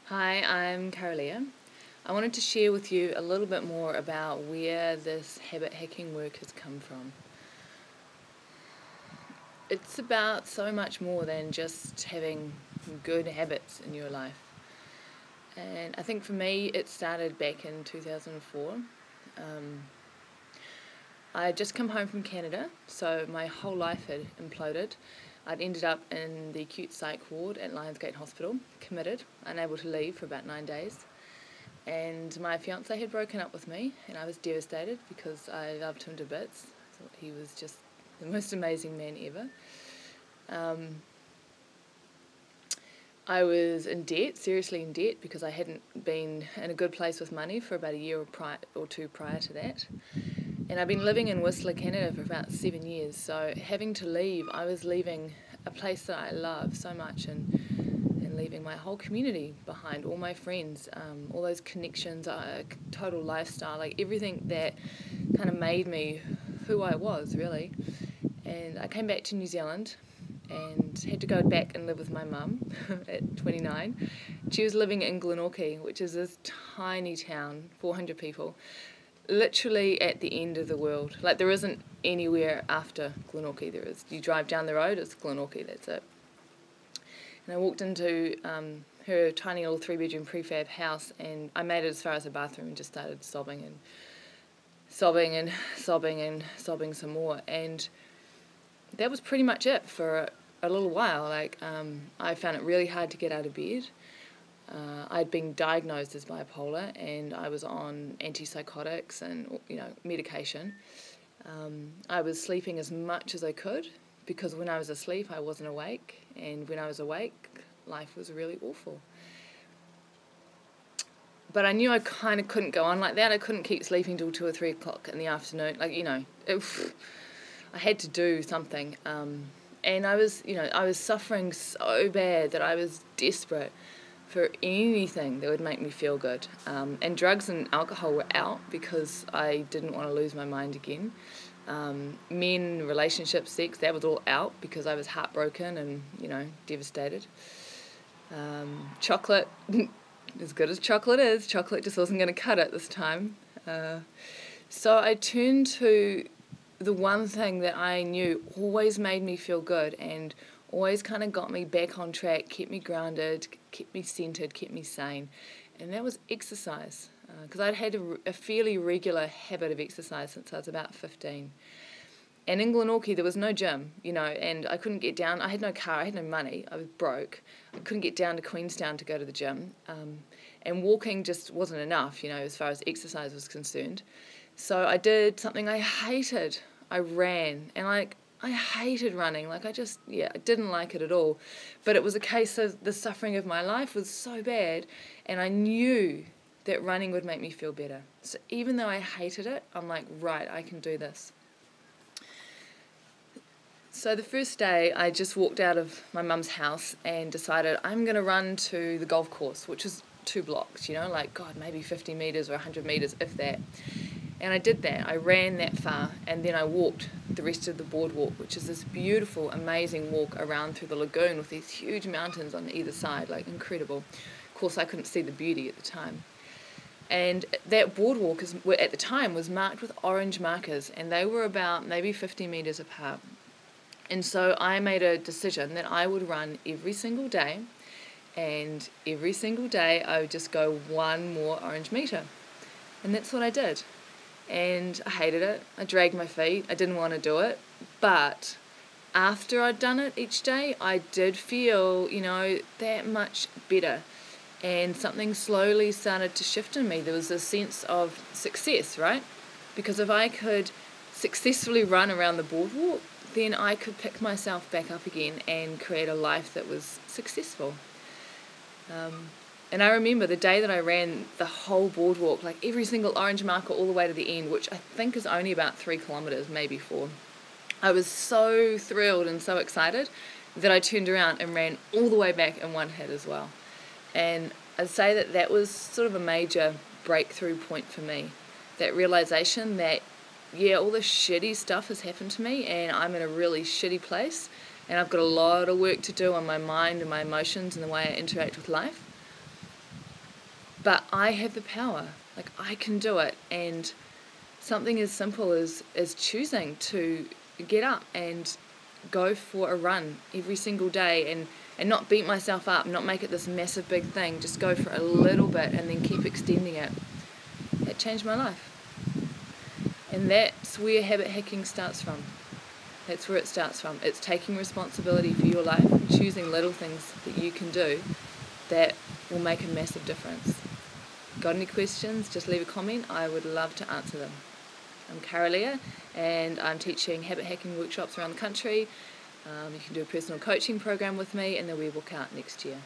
Hi, I'm kara-leah. I wanted to share with you a little bit more about where this habit hacking work has come from. It's about so much more than just having good habits in your life. And I think for me it started back in 2004. I had just come home from Canada, so my whole life had imploded. I'd ended up in the acute psych ward at Lionsgate Hospital, committed, unable to leave for about 9 days. And my fiance had broken up with me, and I was devastated because I loved him to bits. I thought he was just the most amazing man ever. I was in debt, seriously in debt, because I hadn't been in a good place with money for about a year or two prior to that. And I've been living in Whistler, Canada for about 7 years, so having to leave, I was leaving a place that I love so much and leaving my whole community behind, all my friends, all those connections, total lifestyle, like everything that kind of made me who I was, really. And I came back to New Zealand and had to go back and live with my mum at 29. She was living in Glenorchy, which is this tiny town, 400 people, literally at the end of the world. Like, there isn't anywhere after Glenorchy. There is. You drive down the road, it's Glenorchy, that's it. And I walked into her tiny little 3-bedroom prefab house, and I made it as far as the bathroom and just started sobbing and sobbing and sobbing and sobbing some more. And that was pretty much it for a little while. Like, I found it really hard to get out of bed. I'd been diagnosed as bipolar, and I was on antipsychotics and medication. I was sleeping as much as I could, because when I was asleep I wasn't awake, and when I was awake life was really awful. But I knew I kind of couldn't go on like that. I couldn't keep sleeping till 2 or 3 o'clock in the afternoon. I had to do something. And I was suffering so bad that I was desperate for anything that would make me feel good. And drugs and alcohol were out because I didn't want to lose my mind again. Men, relationships, sex, that was all out because I was heartbroken and, devastated. Chocolate, as good as chocolate is, chocolate just wasn't going to cut it this time. So I turned to the one thing that I knew always made me feel good and always kind of got me back on track, kept me grounded, kept me centered, kept me sane, and that was exercise. Because I'd had a fairly regular habit of exercise since I was about 15. And in Glenorchy there was no gym, and I couldn't get down. I had no car, I had no money, I was broke. I couldn't get down to Queenstown to go to the gym. And walking just wasn't enough, as far as exercise was concerned. So I did something I hated. I ran, and I hated running. I didn't like it at all. But it was a case of the suffering of my life was so bad, and I knew that running would make me feel better. So even though I hated it, I'm like, right, I can do this. So the first day, I just walked out of my mum's house and decided I'm going to run to the golf course, which is 2 blocks, maybe 50 metres or 100 metres, if that. And I did that. I ran that far, and then I walked the rest of the Boardwalk, which is this beautiful, amazing walk around through the lagoon with these huge mountains on either side, incredible. Of course, I couldn't see the beauty at the time. And that boardwalk at the time was marked with orange markers, and they were about maybe 50 metres apart. And so I made a decision that I would run every single day, and every single day I would just go 1 more orange metre. And that's what I did. And I hated it. I dragged my feet. I didn't want to do it. But after I'd done it each day, I did feel, that much better. And something slowly started to shift in me. There was a sense of success, right? Because if I could successfully run around the boardwalk, then I could pick myself back up again and create a life that was successful. And I remember the day that I ran the whole boardwalk, every single orange marker all the way to the end, which I think is only about 3 kilometres, maybe 4. I was so thrilled and so excited that I turned around and ran all the way back in one hit as well. And I'd say that was sort of a major breakthrough point for me. That realisation that, all this shitty stuff has happened to me and I'm in a really shitty place and I've got a lot of work to do on my mind and my emotions and the way I interact with life. But I have the power. Like, I can do it. And something as simple as choosing to get up and go for a run every single day and not beat myself up, not make it this massive big thing, just go for a little bit and then keep extending it. It changed my life. And that's where habit hacking starts from. That's where it starts from. It's taking responsibility for your life, choosing little things that you can do that will make a massive difference. Got any questions? Just leave a comment. I would love to answer them. I'm kara-leah, and I'm teaching habit hacking workshops around the country. You can do a personal coaching program with me, and then we walk out next year.